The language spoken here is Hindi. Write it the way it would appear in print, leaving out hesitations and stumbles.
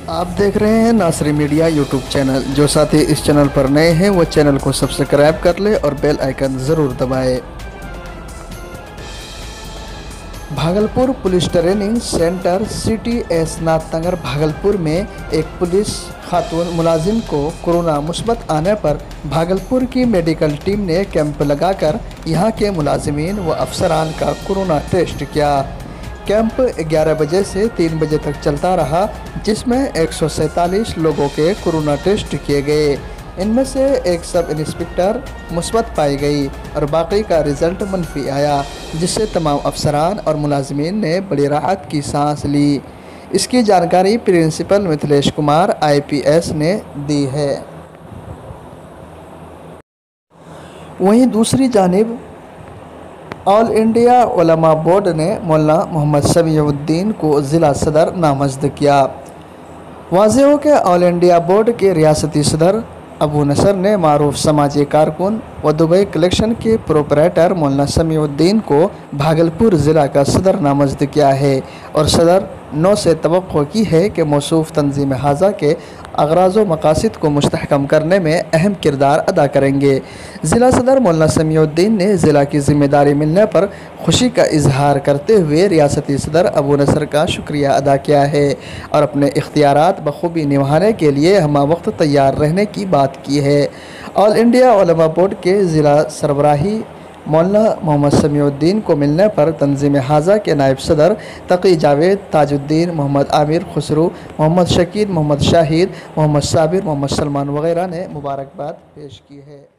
आप देख रहे हैं नासरी मीडिया यूट्यूब चैनल। जो साथी इस चैनल पर नए हैं वो चैनल को सब्सक्राइब कर ले और बेल आइकन ज़रूर दबाएं। Bhagalpur police training centre CTS Nathnagar Bhagalpur में एक पुलिस खातून मुलाजिम को कोरोना मुस्बत आने पर भागलपुर की मेडिकल टीम ने कैंप लगाकर यहां के मुलाजिमीन व अफसरान का कोरोना टेस्ट किया। कैंप 11 बजे से 3 बजे तक चलता रहा, जिसमें 147 लोगों के कोरोना टेस्ट किए गए। इनमें से एक सब इंस्पेक्टर मुस्बत पाई गई और बाकी का रिज़ल्ट मनफी आया, जिससे तमाम अफसरान और मुलाजमीन ने बड़ी राहत की सांस ली। इसकी जानकारी प्रिंसिपल मिथिलेश कुमार IPS ने दी है। वहीं दूसरी जानिब ऑल इंडिया उलमा बोर्ड ने मौलाना मोहम्मद समीउद्दीन को ज़िला सदर नामज़द किया। वाज़ेह हो कि ऑल इंडिया बोर्ड के रियासती सदर अबू नसर ने मारूफ समाजी कारकुन व दुबई कलेक्शन के प्रोपरेटर मौलाना समीउद्दीन को भागलपुर ज़िला का सदर नामज़द किया है और सदर नौ से तवक्को की है कि मौसूफ तंजीम हाजा के अगराज़ व मकासद को मुस्तहकम करने में अहम किरदार अदा करेंगे। ज़िला सदर मौलाना समीउद्दीन ने ज़िला की ज़िम्मेदारी मिलने पर खुशी का इजहार करते हुए रियासती सदर अबू नसर का शुक्रिया अदा किया है और अपने इख्तियारात बखूबी निभाने के लिए हमा वक्त तैयार रहने की बात की है। ऑल इंडिया उलमा बोर्ड के ज़िला सरबराही मौलाना मोहम्मद समीउद्दीन को मिलने पर तंजीम हाजा के नायब सदर तकी जावेद, ताजुद्दीन, मोहम्मद आमिर खुसरू, मोहम्मद शकील, मोहम्मद शाहिद, मोहम्मद साबिर, मोहम्मद सलमान वगैरह ने मुबारकबाद पेश की है।